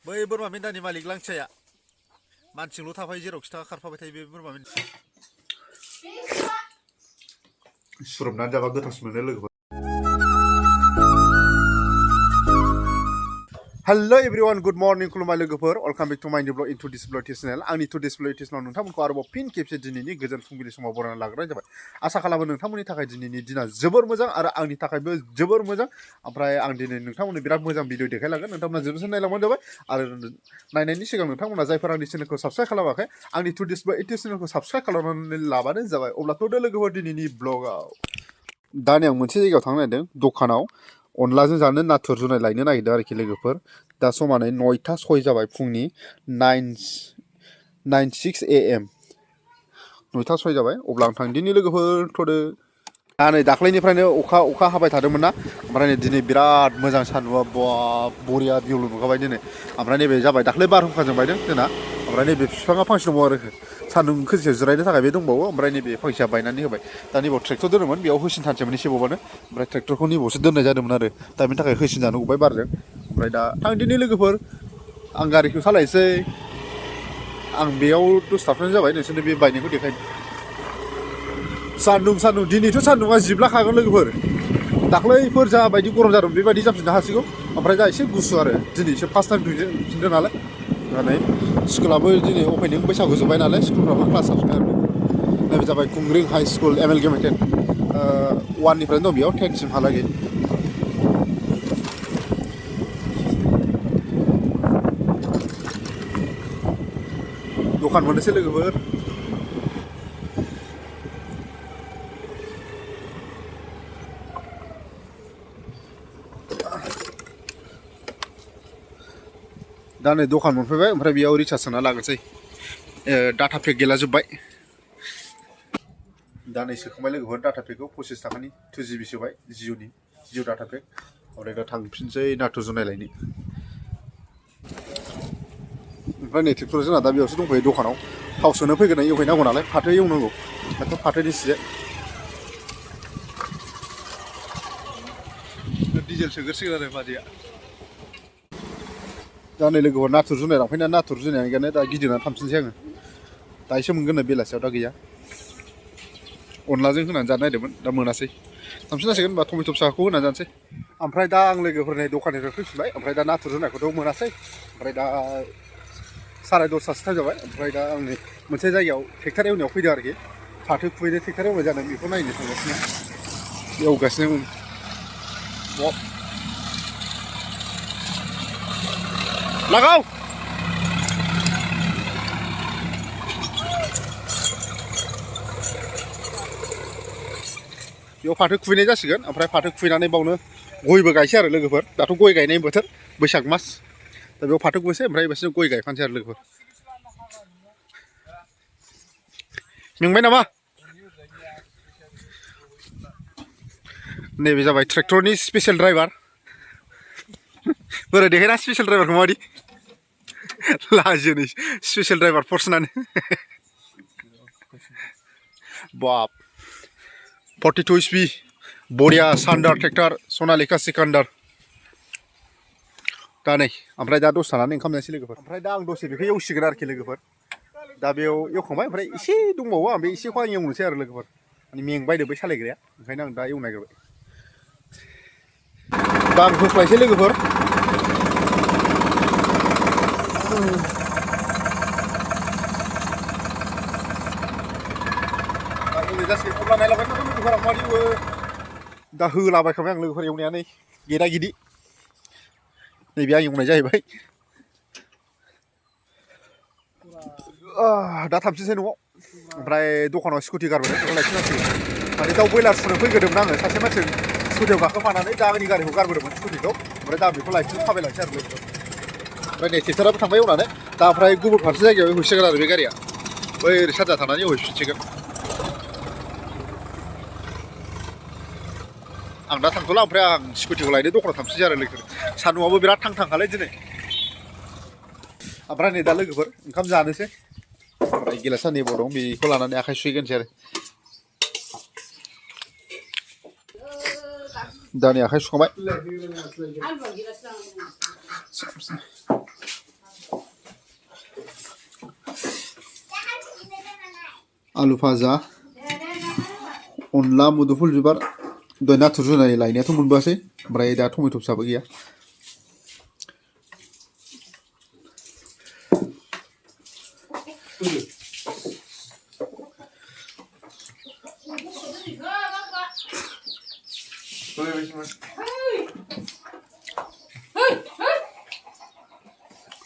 बै बोरमा मेन्दानि मालिक लांथिया मानसिजोंल' थाफायो जेरावखि थाङा खारफाबाय थायो बे बोरमा मेन्दा सुरोबनानै जाबा गोथावसिन मोनो लोगोफोर हेलो एवरीवन गुड मर्निं खुलुमबाय लोगोफोर वेलकाम बैक टू माय न्यू ब्लग इनटू दिस ब्लग चैनल आंनि टू दिस ब्लग चैनलाव नोंथांमोनखौ आरोबाव फिन खेबसे दिनैनि गोजोन फुंबिलि समाव बरायना लाग्रोनाय जाबाय आसा खालामो नोंथांमोननि थाखाय दिनैनि दिना जोबोर मोजां आरो आंनि थाखायबो जोबोर मोजां ओमफ्राय आं दिनै नोंथांमोननो बिराद मोजां भिडिअ देखायलांगोन नोंथांमोना जोबोर नायलांबानो जाबाय आरो नायनायनि सिगां नोंथांमोना जायफोर आंनि चेनेलखौ साबस्क्राइब खालामाखै आंनि टू दिस ब्लग इउटिउब चेनेलखौ साबस्क्राइब खालामनानै लाबानो जाबाय अब्ला थ'दो लोगोफोर दिनैनि ब्लगाव दानि आं मोनसे जायगायाव थांनो नागिरदों दखानाव अनलाजों जानो नाथुर जुनाय लायनो नागिरदों आरोखि लोगोफोर दा समानै 9टा 6 जाबाय फुंनि 9:06 AM 9टा 6 जाबाय अब्ला आं थांदिनि लोगोफोर थ'दो दा नै दाख्लैनिफ्रायनो अखा हाबाय थादोंमोन ना ओमफ्राय नै दिनै बिराद मोजां सान्दुंआ बरिया भिउल नुखाबाय दिनै ओमफ्राय नैबे जाबाय दाख्लै बारहुंखाजों बायदों जोंना ओमफ्राय नैबे बिफाङा फांसे दंबावो आरो सान्दुं खोजेयाव जिरायनो थाखाय बे दंबावो ओमफ्राय नैबे फांसेया बायनानै होबाय दा नैबाव ट्रेक्टर दोनोमोन बेयाव होसिनथानसैमोन एसे बावबानो ओमफ्राय ट्रेक्टरखौ नैबावसो दोननाय जादोंमोन आरो दा बेनि थाखाय होसिनजानो गबाय बारजों ओमफ्राय दा थांदिनि लोगोफोर आं गारिखौ सालायनोसै आं बेयाव दसे थाथ'नाय जाबाय नोंसोरनो बे बायनायखौ देखायनो सान्दुं दिनैथ' सान्दुंआ जिब्लाखागोन लोगोफोर दाख्लैफोर जाबायदि गरम जादों बेबायदि जाफिननो हासिगौ ओमफ्राय दा एसे गुसु आरो दिनैसो फार्स्ट टाइम दुगैफिनदों नालाय नै स्कुलाबो दिनै अपेनिं बैसागु जोब्बाय नालाय स्कुलफ्राबो क्लास जाफिनबाय आरो नैबे जाबाय कुंग्रिं हाई स्कुल एमएलगेमेटेड 1निफ्रायनो दं बेयाव 10सिमहालागै दखान मोननोसै लोगोफोर दा नै दखान मोनफैबाय ओमफ्राय बेयाव रिचार्ज सोना लागोनसै डाटा पेक गैला जोब्बाय दा नै सोखांबाय लोगोफोर डाटा पेकखौ 25 थाखानि 2GB सोबाय जिअ डाटा पेक ओमफ्राय दा थांफिनसै नाथुर जुनाय लायनो ओमफ्राय नै ट्रेक्टर जोंना दा बेयावसो दंफैयो दखानाव थाव सोनो फैगोन एवहैनांगौ नालाय फाथो एवनांगौ दाथ' फाथोनि सिजेन डिजेल सोगोरसिगोन आरो बाजैया दा नै लोगोफोर नाथुर जुनाय लांफैना नाथुर जुनायानो गैयानो दा गिदिरना थांफिनसै आङो दा एसे मोनगोन बेलासियाव दा गैया अनलाजों होनानै जानो नागिरदोंमोन दा मोनासै थांफिननांसिगोन होनबा टमेट' फिसाखौ होनानै जानोसै ओमफ्राय दा आं लोगोफोरनि दखाननिफ्राय फैफिनबाय ओमफ्राय दा नाथुर जुनायखौथ' मोनासै ओमफ्राय दा 10:30 टाइम जाबाय ओमफ्राय दा आं नै मोनसे जायगायाव ट्रेक्टर एवनायाव फैदों आरोखि फाथो खुबैनो ट्रेक्टर एवनाय जादों बेखौ नायनो थांगासिनो एवगासिनो लागाव बेयाव फाथो खुबैनाय जासिगोन ओमफ्राय फाथो खुबैनानै बावनो गयबो गायसै आरो लोगोफोर दाथ' गय गायनाय बोथोर बैसाग मास दा बेयाव फाथो खुबैसै ओमफ्राय बेबायदिनो गय गायफानोसै आरो लोगोफोर मेंबाय नामा नैबे जाबाय ट्रेक्टरनि स्पेशल ड्राइभार बोरै देखायना स्पेशल ड्राइभारखौ माबायदि लाजियो नै स्पेशल ड्राइभार पर्सनानो बाप 42 HP बरिया सान्डार ट्रेक्टर सनालिका सिकान्डार दा नै ओमफ्राय दा दसे थानानै ओंखाम जानोसै लोगोफोर ओमफ्राय दा आं दसे बेखौ एवसिगोन आरोखि लोगोफोर दा बेयाव एवखांबाय ओमफ्राय एसे दंबावो आं बे एसेखौ आं एवनोसै आरो लोगोफोर माने मेंबायदो बै सालायग्राया ओंखायनो आं दा एवनो नागिरबाय दा आं होख्लायसै लोगोफोर दा होलाबायखाबाय आं लोगोफोर एवनाया नै गेदा गिदि नैबे आं एवनाय जाहैबाय दा थांफिनसै न'आव ओमफ्राय दखानाव स्कुटि गारबोदों बेखौ लायफिननांसिगोन माने दाउ ब्रयलार सुनो फैग्रोदोंमोन आङो सासे मानसिजों स्कुटियाव गाखोफानानै दा आंनि गारिखौ गारबोदोंमोन स्कुटिखौ ओमफ्राय दा बेखौ लायफिन थाबायलांसै आरो लोगोफोर ओमफ्राय नै ट्रेक्टराबो थांबाय एवनानै दा ओमफ्राय गुबुन फारसे जायगायाव एवहैसिगोन आरो बे गारिया बै ओरै सानजा थांनानै एवहैफिनसिगोन आं दा थांथ'ला ओमफ्राय आं स्कुटिखौ लायनो दखानाव थांफिनसै आरो लोगोफोर सान्दुंआबो बिराद थांखालाय दिनै ओमफ्राय नै दा लोगोफोर ओंखाम जानोसै ओमफ्राय गिलासा नैबाव दं बेखौ लानानै आखाइ सुहैगोनसै आरो दा नै आखाइ सुखांबाय आलु भाजा अनला मुदुफुल बिबार दय नाथुर जुनाय लायनायाथ' मोनबोआसै ओमफ्राय दा टमेट' फिसाबो गैया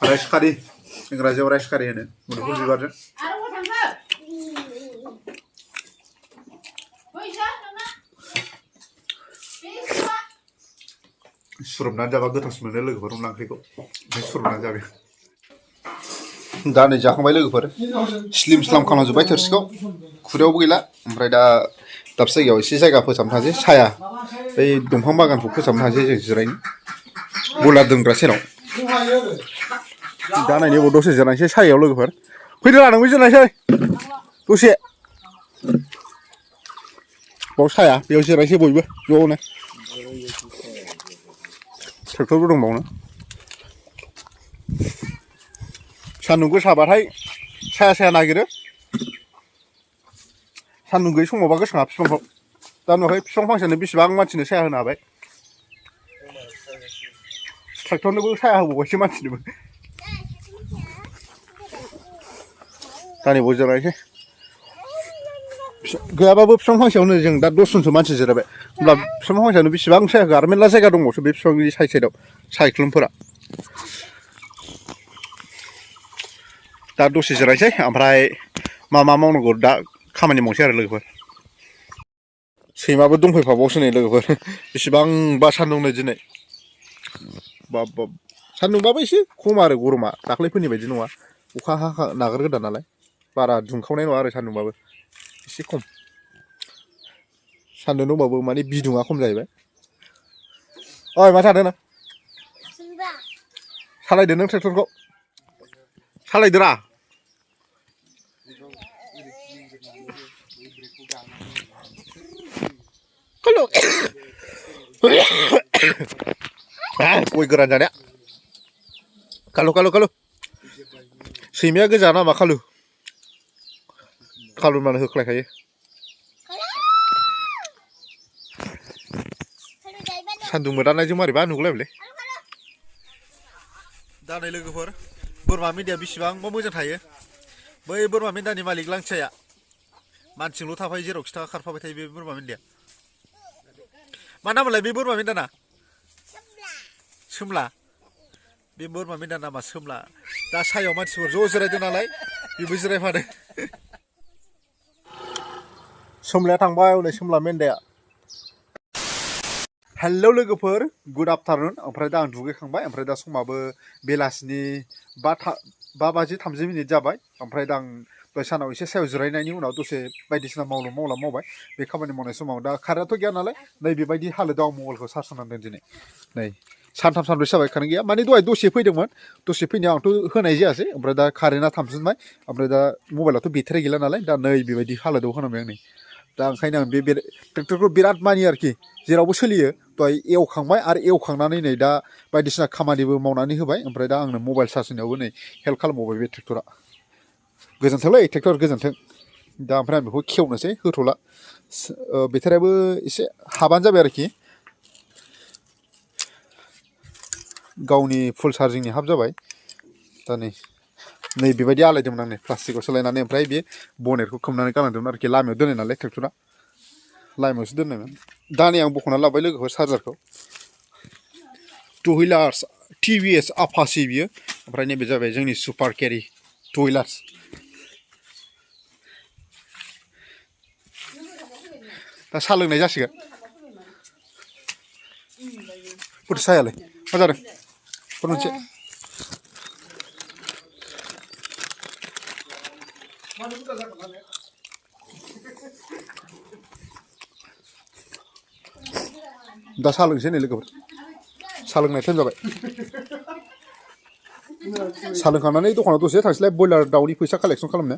राइस कारि इंराजियाव राइस कारि होनो मुदुफुल बिबारजों सुरुबनानै जाबा गोथावसिन मोनो लोगोफोर अनला ओंख्रिखौ ओमफ्राय सुरुबनानै जाबाय दा नै जाखांबाय लोगोफोर स्लिम स्लाम खालामजोब्बाय थोरसिखौ खुरैयावबो गैला ओमफ्राय दा दाबसे जायगायाव एसे जायगा फोसाबनो थांसै साया बै दंफां बागानखौ फोसाबनो थांसै जों जिरायनो बयलार दोनग्रा सेराव दा नायनि बाव दसे जिरायनोसै सायायाव लोगोफोर फैदो रा नोंबो जिरायनोसै दसे बाव साया बेयाव जिरायनोसै बयबो ज'नो ट्रेक्टरबो दंबावनो सान्दुं गोसाबाथाय साया साया नागिरो सान्दुं गैयै समावबा गोसोङा बिफांफ्राव दा नुवाखै बिफां फांसेनो बेसेबां मानसिनो साया होनो हाबाय ट्रेक्टरनोबो साया होबावबायसो मानसिनोबो दा नै बाव जिरायनोसै गैयाबाबो बिफां फांसेयावनो जों दा 10 जनसो मानसि जिरायबाय होमब्ला बिफां फांसेयावनो बेसेबां साया होगोन आरो मेरला जायगा दंबावसो बे बिफांनि साइड साइडआव सायख्लुमफोरा दा दसे जिरायनोसै ओमफ्राय मा मावनांगौ दा खामानि मावनोसै आरो लोगोफोर सैमाबो दंफैफाबावसो नै लोगोफोर बेसेबांबा सान्दुं नै दिनै बाब बाब सान्दुंबाबो एसे खम आरो गरमा दाख्लैफोरनि बायदि नङा अखा नागारगोदान नालाय बारा दुंखावनाय नङा आरो सान्दुंबाबो एसे खम सान्दुं दंबाबो माने बिदुङा खम जाहैबाय ओइ मा थादों नों सालायदो नों ट्रेक्टरखौ सालायदोरा गय गोरान जानाया कालु कालु कालु सैमाया गोजा नामा कालु कालु होनबानो होख्लायखायो सान्दुं मोदाननायजों मारैबा नुगुलायबायलै दा नै लोगोफोर बोरमा मेन्दाया बेसेबांबा मोजां थायो बै बोरमा मेन्दानि मालिक लांथियाया मानसिजोंल' थाफायो जेरावखि थाङा खारफाबाय थायो बे बोरमा मेन्दाया मा नामलाय बे बोरमा मेन्दाना सोमला बे बोरमा मेन्दानि नामा सोमला दा सायाव मानसिफोर ज' जिरायदों नालाय बेबो जिरायफादों सोमलाया थांबाय हनै सोमला मेन्दाया हेलौ लोगोफोर गुड आफ्टारनुन ओमफ्राय दा आं दुगैखांबाय ओमफ्राय दा समाबो बेलासिनि 5:30 जाबाय ओमफ्राय दा आं दहाय सानाव एसे सायाव जिरायनायनि उनाव दसे बायदिसिना मावबाय बे खामानि मावनाय समाव दा कारेन्टथ' गैया नालाय नै बेबायदि हालोदाव आं मबाइलखौ चार्ज होनांदों दिनै नै सानथाम सानब्रै जाबाय कारेन्ट गैया माने दहाय दसे फैदोंमोन दसे फैनायाव आंथ' होनाय जायासै ओमफ्राय दा कारेन्टआ थांफिनबाय ओमफ्राय दा मबाइलाथ' बेटारि गैला नालाय दा नै बेबायदि हालोदाव होनांबाय आं नै दा ओंखायनो आं बे ट्रेक्टरखौ बिराद मानियो आरोखि जेरावबो सोलियो दहाय एवखांबाय आरो एवखांनानै नै दा बायदिसिना खामानिबो मावनानै होबाय ओमफ्राय दा आंनो मबाइल चार्ज होनायावबो नै हेल्प खालामबावबाय बे ट्रेक्टरा गोजोन्थोंलै ट्रेक्टर गोजोन्थों दा ओमफ्राय आं बेखौ खेवनोसै होथ'ला बेटारियाबो एसे हाबानो जाबाय आरोखि गावनि फुल चार्जिंनि हाब जाबाय दा नै बेबायदि आलायदोंमोन आं नै प्लास्टिकआव सोलायनानै ओमफ्राय बे बनेटखौ खोबनानै गालांदोंमोन आरोखि लामायाव दोननाय नालाय ट्रेक्टरा लामायावसो दोननायमोन दा नै आं बख'नानै लाबाय लोगोफोर चार्जारखौ टु हुइलार्स TVS आपाचे बियो ओमफ्राय नैबे जाबाय जोंनि सुपार केरि टु हुइलार्स दा साहा लोंनाय जासिगोन फुट साहायालाय मा जादों फुट मोनसे दा साहा लोंसै नै लोगोफोर साहा लोंनाय टाइम जाबाय साहा लोंखांनानै दखानाव दसे थांसैलाय बयलार दाउनि फैसा कालेक्सन खालामनो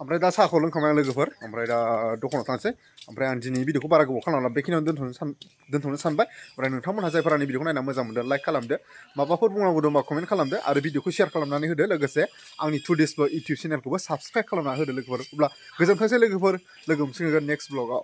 ओमफ्राय दा साहाखौ लोंखांबाय आं लोगोफोर ओमफ्राय दा दखानाव थांसै ओमफ्राय आं दिनै भिडिअखौ बारा गोबाव खालामला बेखिनियावनो दोनथ'नो सानबाय ओमफ्राय नोंथांमोनहा जायफोरा आंनि भिडिअखौ नायना मोजां मोनदों लाइक खालामदो माबाफोर बुंनांगौ दंबा कमेन्ट खालामदो आरो भिडिअखौ शेयार खालामनानै होदो लोगोसे आंनि टु डेस ब्लग इउटुब चेनेलखौबो साबस्क्राइब खालामना होदो लोगोफोर अब्ला गोजोनथोंसै लोगोफोर लोगो मोनसिगोन नेक्स्ट ब्लगाव